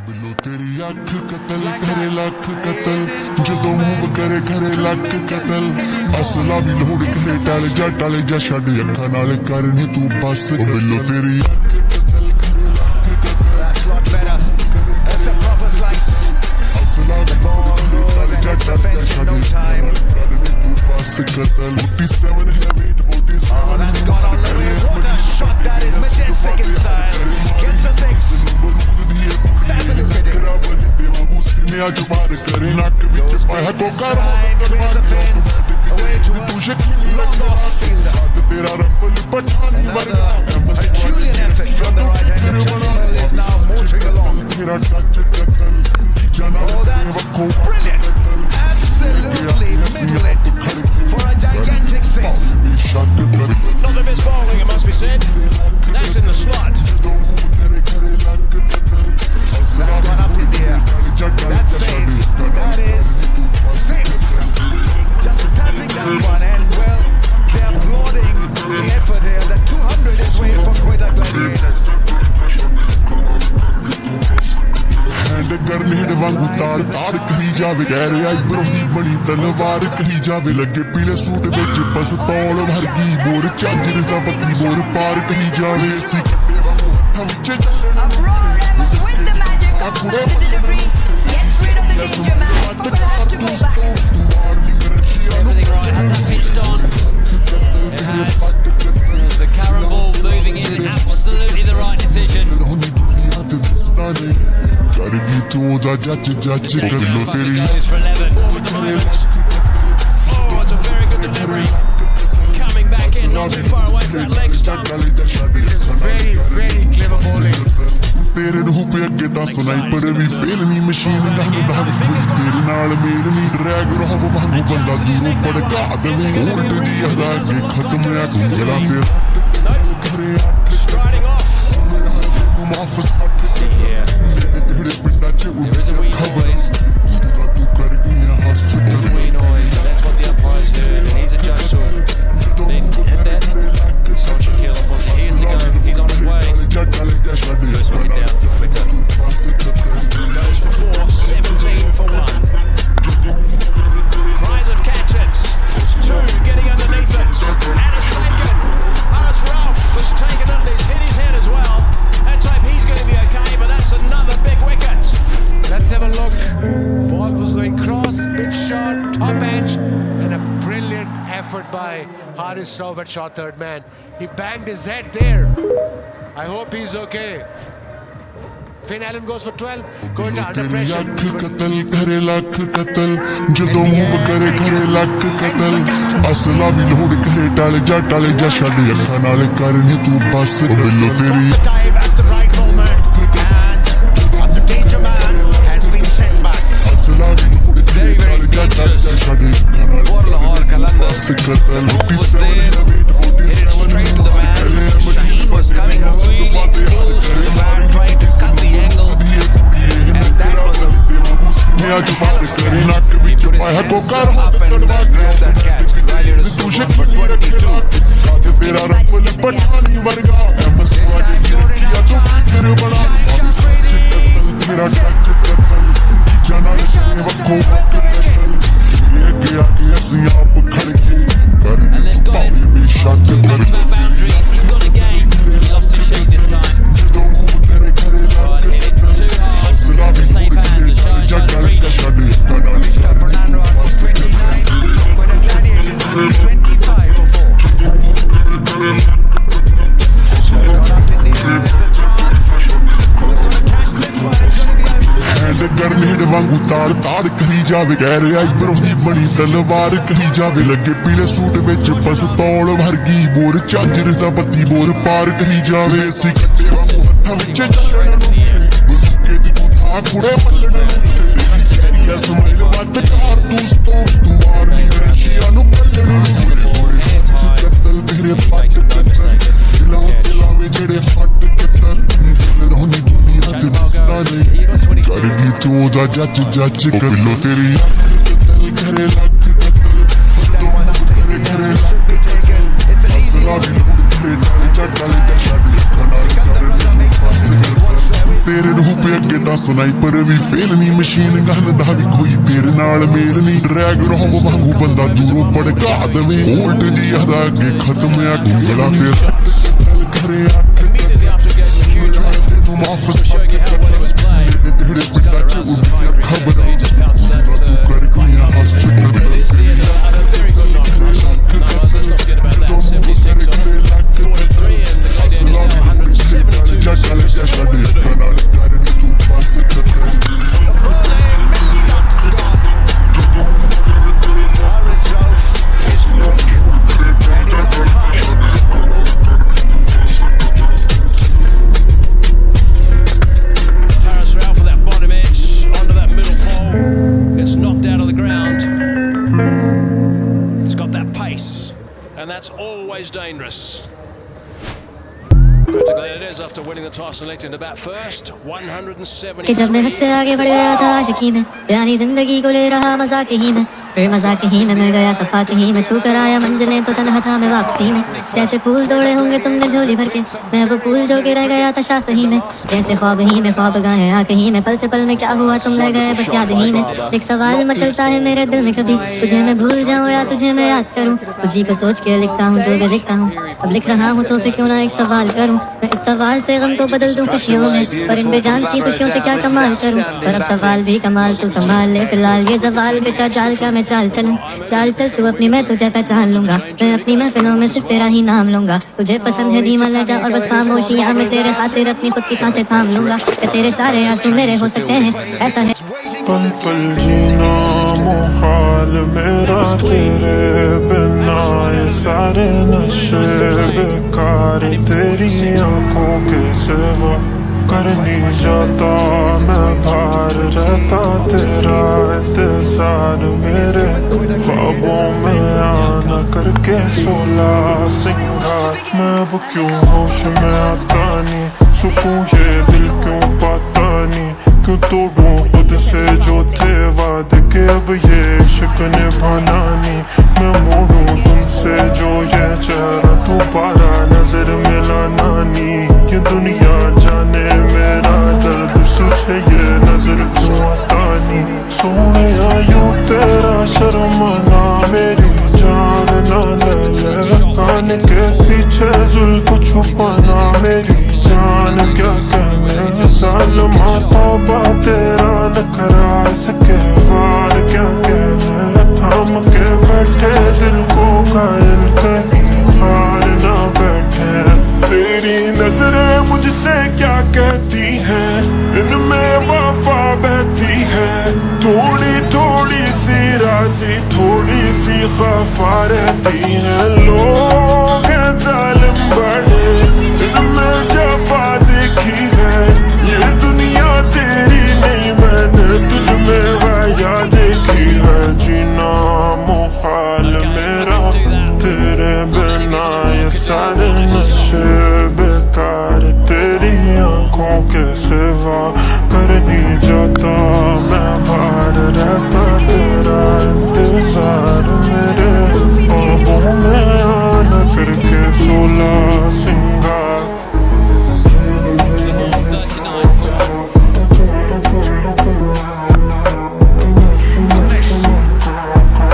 बिल्लो तेरी अख कतल करे लख कतल जदों मूव करे घरे लख कतल असला भी लोड़ के टल जा छड़ अखा नाल करनी तू बस बिल्लो तेरी अख कतल करे लख कतल असला भी लोड़ के टल जा छड़ करनी तू बस कतल 47 heavy 47 that's gone on the way. What a shot that is, majestic inside. Gets a six. Fabulous hitting. आज बार करे नाक विच पाया Kokar Clears the fence. Away to a long off fielder. तेरा रफल पठानी वर्गा A Julian effort from the right hand. Chelsea is now motoring along. तेरा touch कतल Oh, that's brilliant. Absolutely middle it for a gigantic six. Not the best bowling, it must be said. That's in the slot. That's gone up in the air. That's safe. That is six. Just tapping that one, and well, they're applauding the effort here. The 200 is raised for Quetta Gladiators. गरनेड वांगू ताड़ ताड़ कही जावे कह रहा इब्रो दी बड़ी तलवार कही जावे लगे पीले सूट विच पस्तौल वर्गी बोर चांजर दा बत्ती बोर पार कही जावे सी कट्टे वांगू हत्थां विच Aurora Evans with the magic of the delivery gets rid of the danger man for Perez to go back. Everything right, has that pitched on? It has. There's the carrom ball moving in, absolutely the right decision. करगी तू दा जच कर लो तेरी Goes for 11. Oh, it's a very good delivery. Coming back in, not too far away from that leg stump. Very clever bowling. तेरे रूह पे अगे दा स्नाइपर भी फेल नहीं मशीन गन दा कोई तेरे नाल मेल नहीं ड्रैग रहा वो वांगू बंदा दूरों पड़का दे उल्ट दी अदा के खत्म है गुंगला तेरे Striding off. There is a wee noise. There's a wee noise. That's what the umpires heard. And he's a judge to hit that. So Shaquille, unfortunately, he has to go. He's on his way. First wicket down for Quetta. Goes for 4, 17 for 1. Cries of catch it. 2 getting underneath it. And it's taken. Ralph has taken it. He's hit his head as well. Let's hope he's going to be okay, but that's another big wicket. Let's have a look. Ball was going cross, big shot, top edge, and a brilliant effort by Haris Rauf at short third man. He banged his head there. I hope he's okay. Finn Allen goes for 12. Quetta under pressure. कतल करे लख कतल जदों move करे घरे लख कतल असला भी लोड़ के टल जा छड़ अखा नाल करनी तू बस बिल्लो तेरी Dive at the right moment. And the danger man has been sent back. असला भी लोड़ के टल जा छड़ अखा नाल For Lahore Qalandar. बस कतल was there. Hit it straight to the man. Shaheen was coming really close to the man, trying to cut the angle. And that was a आज बात करे नाक विच पाया Kokar up and grab that catch. Gladiators तू scored for 22. तेरा रफल पठानी वर्गा MS वाजे किया तू तेरे बड़ा तेरा टच कतल जाना तेरे वक्को कतल ये गया कि असि आप खड़ के कर And then got पावे it. में शट कर Back boundaries. He's got a game. He lost his sheet this time. Right, hit it too hard. Safe hands. The shine trying to read it. Fernando on 29. Quetta Gladiators 25 for 4. It's gone up in the air. There's a chance. Who's going to catch this one? It's going to be a गरनेड वांगू ताड़ कही जावे कह रहा इब्रो दी बड़ी तलवार कही जावे लगे पीले सूट विच पस्तौल वर्गी बोर चांजर दा बत्ती बोर पार कही जावे सी कट्टे वांगू हत्थां विच बज़ूके दी तू था कुड़े मल्लण तेरी स्माइल वत कार तू वार नी रशिया नु कल्लण कतल तेरे पट दिलां विच जेड़े फट कतल रोनी दुनिया ते दसदा नहीं करगी तू दा जच कर लो तेरी कतल करे लख कतल करे लख taken. It's an easy असला भी लोड़ के टल जा छड़ Sikandar Raza makes one. तेरे रूह पे अगे ਵੱਡਾ ਸਨਾਈਪਰ ਵੀ ਫੇਲ ਨਹੀਂ ਮਸ਼ੀਨ ਗਨ ਦਾ ਵੀ ਕੋਈ ਤੇਰੇ ਨਾਲ ਮੇਲ ਨਹੀਂ ਡਰੈਗਨ ਹੋਵ ਵਾਂਗੂ ਬੰਦਾ ਦੂਰੋਂ ਭੜਕਾ ਦੇਵੇ ਕੋਲਟ ਜੀ ਆਦਾ ਅੱਗੇ ਖਤਮ ਆ ਢੂੰਗਲਾ ਤੇ ਕਰੇ Immediately after getting a huge run, ਨੂੰ ਮਾਫ showing you how well he was playing. ਤੇਰੇ ਪਿੰਡਾਂ ਚ ਉੱਡੀਆਂ ਖਬਰ So he just bounces that ਤੂੰ ਕਰ ਗਈਆਂ ਹੱਸਣ It is the end of a very good night. No, let's not forget about that. 76 off 43, and the clock is now 172. Haris Rauf is quick and he's on target. Haris Rauf for that bottom edge onto that middle pole. Gets knocked out of the ground. He's got that pace, and that's always dangerous. Critically it is after winning the toss and electing to bat first. 170. कि जब मैं हद से आगे बढ़ गया था आशिकी में यानी जिंदगी को ले रहा मजाक ही में फिर मजाक ही में मिल गया सफाक ही में छू कर आया मंजिलें तो तन्हा था मैं वापसी में जैसे फूल दौड़े होंगे तुमने झोली भर के मैं वो फूल जो के रह गया था शाख ही में जैसे ख्वाब ही में ख्वाब गाए आंख ही में पल से पल में क्या हुआ तुम रह गए बस याद ही में एक सवाल मचलता है मेरे दिल में कभी तुझे मैं भूल जाऊं या तुझे मैं याद करूं तुझी को सोच के लिखता हूँ जो भी लिखता हूँ अब लिख रहा हूँ तो फिर क्यों ना एक सवाल करूँ मैं इस सवाल से गम को बदल दूं खुशियों में पर इन बेजान सी खुशियों से क्या कमाल करूं पर अब सवाल भी कमाल तू संभाल ले फिलहाल ये सवाल बेचा चाल का मैं चाल चलूं चाल चल तू अपनी मैं तुझे पहचान लूंगा मैं अपनी महफिलों में सिर्फ तेरा ही नाम लूंगा तुझे पसंद है धीमा लहजा और बस खामोशियां मैं तेरे खातिर अपनी खुद की सांसें थाम लूंगा कि तेरे सारे आंसू मेरे हो सकते हैं ऐसा है पल पल जीना मुहाल मेरा तेरे बिना ये सारे नशे बेकार तेरी आंखों के सिवा कर नहीं जाता मैं बाहर रहता तेरा इंतजार मेरे ख्वाबों में आना करके 16 सिंगार मैं अब क्यों होश में आता नहीं सुकून ये दिल क्यों पाता नहीं क्यों तोड़ूं खुद से जो थे वादे के अब ये इश्क निभाना नहीं मैं मोड़ूं तुमसे जो ये चेहरा दोबारा नजर मिलाना नहीं ये दुनिया जाने मेरा दर्द तुझे ये नजर क्यों आता नहीं सोने यूं तेरा शर्माना मेरी जान ना ले कान के पीछे जुल्फ छुपाना मेरी जान क्या कहने साल माता बा तेरा नखरा इसके बार क्या कहने थाम के बैठे दिल को घायल कहीं हार ना बैठे तेरी नजरें मुझसे क्या कहती हैं इनमें वफा बहती है थोड़ी थोड़ी सी राजी थोड़ी सी खफा रहती है लोग हैं जालिम बड़े इनमें जफा देखी है ये दुनिया तेरी नहीं मैंने तुझ में वाया देखी है जीना मुहाल मेरा तेरे बिना ये सारे नशे बेकार तेरी आंखों के सिवा कर नहीं जाता मैं बाहर रहता तेरा इंतजार मेरे ख्वाबों में आना करके 16 सिंगार 39 for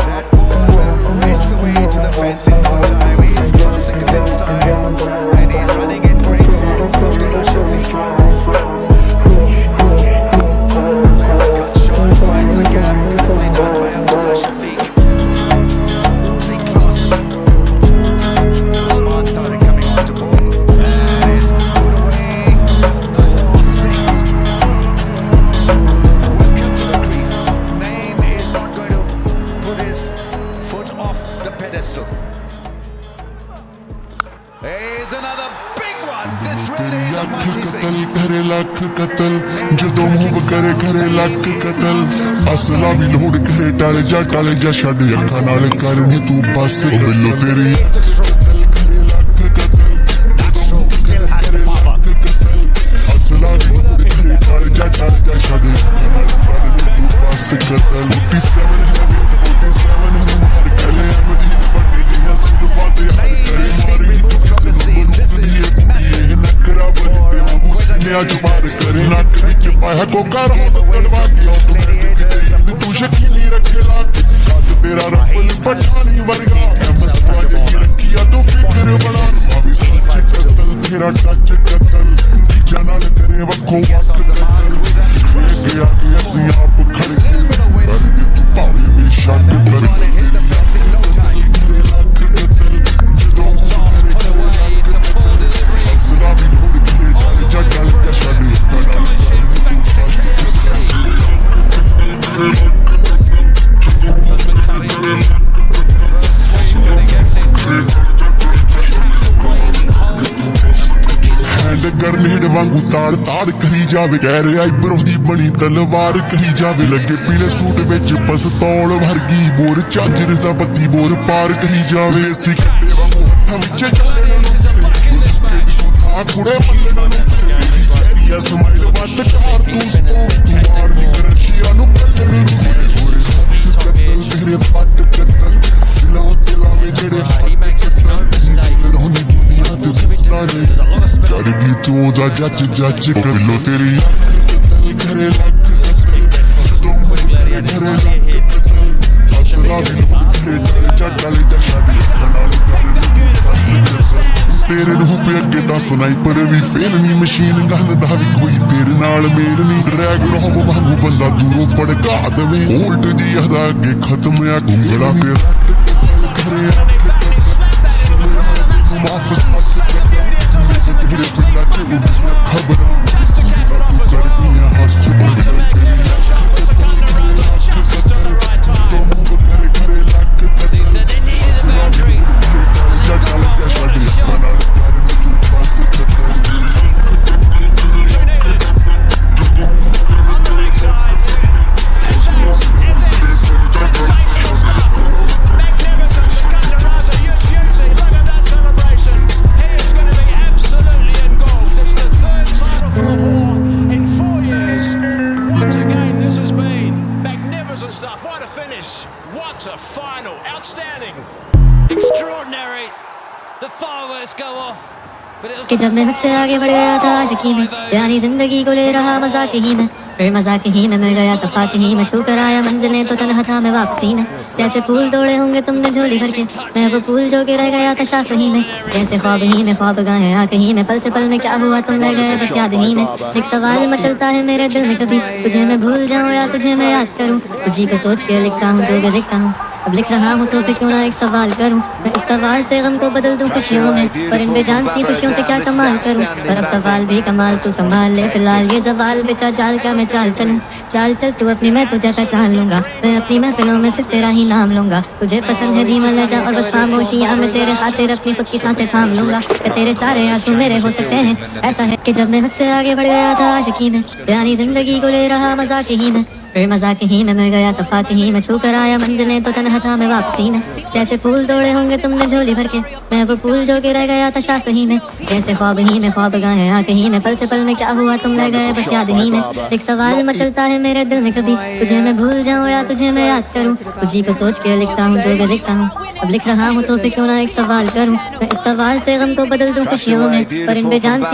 That ball will race away to the fence in no time. He's classical in style and he's running in great form. Abdullah Shafiq. There's a cut shot, finds the gap. Beautifully done by Abdullah Shafiq. Losing class. Usman Tariq coming on to bowl. That is put away for 6. Welcome to the crease. Name is not going to put his foot off the pedestal. Here's another big one. This really is a mighty कतल six. करे लाख कतल ਜਦੋਂ move करे करे ਲੱਖ ਕਤਲ ਅਸਲਾ ਵੀ ਲੋੜ ਕਰੇ ਟਾਲੇ ਜਾ ਛੱਡ ਅੱਖਾਂ ਨਾਲ ਕਰਨੀ ਤੂੰ ਬਸ ਉਹ ਬਿੱਲੋ ਤੇਰੀ ਕਤਲ ਕਰੇ ਲੱਖ ਕਤਲ Still has the power. ਅਸਲਾ ਵੀ ਲੋੜ ਕਰੇ ਟਾਲੇ ਜਾ ਛੱਡ ਅੱਖਾਂ ਨਾਲ ਕਰਨੀ ਤੂੰ ਬਸ ਕਤਲ 47 ਹੈ 47 ਹੈ ਮਾਰ ਕਲੇ ਅਮਰੀ ਵੱਡੀ ਜਿਹਾ ਸਿਰਫਾਤ ਯਾਰ ਕਰੇ ਮਾਰੀ ਤੂੰ ਕਿਸੇ ਨੂੰ ਬੋਲੂ ਇਹ ਨਕਰਾ ਬੋਲੇ ਅੱਜ ਬਾਰ ਕਰੇ ਨੱਕ ਵਿੱਚ ਪਾਇਆ को कर हो तो तलवा गया तू शकीली रखे लाके काज तेरा रफल पठानी वर्गा मस्ताज ही रखिया तू फिक्र बड़ा अभी सच कतल तेरा टच कतल जनाल करे वखो वक्त कतल गया कि असि आप खड़ के कर दे तू पावे में शक कर ਗਰਨੇਡ ਵਾਂਗੂ ਤਾੜ ਤਾੜ ਕਰੀ ਜਾਵੇ ਕਹਿ ਰਿਹਾ ਇਬਰੋਂ ਦੀ ਬਣੀ ਤਲਵਾਰ ਕਹੀ ਜਾਵੇ ਲੱਗੇ ਪੀਲੇ ਸੂਟ ਵਿੱਚ ਪਸਤੌਲ ਵਰਗੀ ਬੋਰ ਝਾਂਜਰ ਦਾ ਬੱਤੀ ਬੋਰ ਪਾਰ ਕਹੀ ਜਾਵੇ ਅਸੀਂ ਕੱਟੇ ਵਾਂਗੂ ਹੱਥਾਂ ਵਿੱਚ ਚੱਲੇ ਆ ਕੁੜੇ ਮੱਲਣਾ ਨੂੰ ਫੇਰੀਆ ਸਮਾਈਲ ਵੱਤ ਕਾਰ ਤੂੰ ਸਪੋਰਟ ਤੂੰ ਮਾਰ ਦੀ ਰਸ਼ੀਆ ਨੂੰ ਕੱਲਣ ਨੂੰ ਕਤਲ ਤੇਰੇ ਪੱਟ ਕਤਲ ਦਿਲਾਂ ਤੇ ਲਾਵੇ ਜਿਹੜੇ ਕਰਗੀ ਤੂੰ ਦਾ ਜੱਜ ਜੱਜ ਕਰ ਲੋ ਤੇਰੀ ਕਰੇ ਲੱਗ ਤੇਰੇ ਨੂੰ ਪੇ ਅੱਗੇ ਤਾਂ ਸਨਾਈਪਰ ਵੀ ਫੇਲ ਨਹੀਂ ਮਸ਼ੀਨ ਗਨ ਦਾ ਵੀ ਕੋਈ ਤੇਰੇ ਨਾਲ ਮੇਲ ਨਹੀਂ ਡਰੈਗ ਰੋਹ ਵਾਂਗੂ ਬੰਦਾ ਦੂਰੋਂ ਪੜਕਾ ਦੇਵੇ ਹੋਲਟ ਦੀ ਹਦਾ ਅੱਗੇ ਖਤਮ ਆ ਢੁੰਗਲਾ ਤੇ ਕਰੇ ਮਾਫ ਤੇਰੇ ਪਿੰਡਾਂ ਚ ਉੱਡੀਆਂ ਖਬਰਾਂ ਤੂੰ ਕਰਦੀਆਂ ਹੱਸ stuff. What a finish. What a final. Outstanding. Extraordinary. The fireworks go off. कि जब मैं उससे आगे बढ़ गया था आशिकी में यानी जिंदगी को ले रहा मजाक ही में फिर मजाक ही में मिल गया सफाक ही में छू कर आया मंजिलें तो तन्हा था मैं वापसी में जैसे फूल तोड़े होंगे तुमने झोली भर के मैं वो फूल जो के रह गया था शाफ ही में जैसे ख्वाब ही में ख्वाब गाहे आंख ही में पल से पल में क्या हुआ तुम रह गए बस याद ही में एक सवाल मचलता है मेरे दिल में कभी तुझे मैं भूल जाऊँ या तुझे मैं याद करूँ तुझी को सोच के लिखता हूँ जो भी लिखता हूँ अब लिख रहा हूँ तो फिर क्यों ना एक सवाल करूँ मैं इस सवाल से गम को बदल दूँ खुशियों में पर इन बेजान सी खुशियों से क्या कमाल करूँ पर अब सवाल भी कमाल तू संभाल ले फिलहाल ये सवाल बेचा चाल क्या मैं चाल चलूँ चाल चल तू अपनी मैं तुझे पहचान लूंगा मैं अपनी महफिलों में सिर्फ तेरा ही नाम लूंगा तुझे पसंद है धीमा लहजा और बस खामोशियाँ मैं तेरे खातिर अपनी खुद की सांसें थाम लूंगा मैं तेरे सारे आंसू मेरे हो सकते हैं ऐसा है कि जब मैं उससे आगे बढ़ गया था आशिकी में यानी जिंदगी को ले रहा मजाक ही में फिर मजाक ही में मिल गया सफाक ही में छू कर आया मंजिलें तो तन्हा था मैं वापसी में जैसे फूल तोड़े होंगे तुमने झोली भर के मैं वो फूल जो के रह गया था शाफ ही में जैसे ख्वाब ही में ख्वाब गाहे आंख ही में पल से पल में क्या हुआ तुम रह गए बस याद ही में एक सवाल मचलता है मेरे दिल में कभी तुझे मैं भूल जाऊँ या तुझे मैं याद करूँ तुझी को सोच के लिखता हूँ जो भी लिखता हूँ अब लिख रहा हूँ तो फिर क्यों ना एक सवाल करूँ मैं इस सवाल से गम को बदल दूँ खुशियों में पर इन बेजान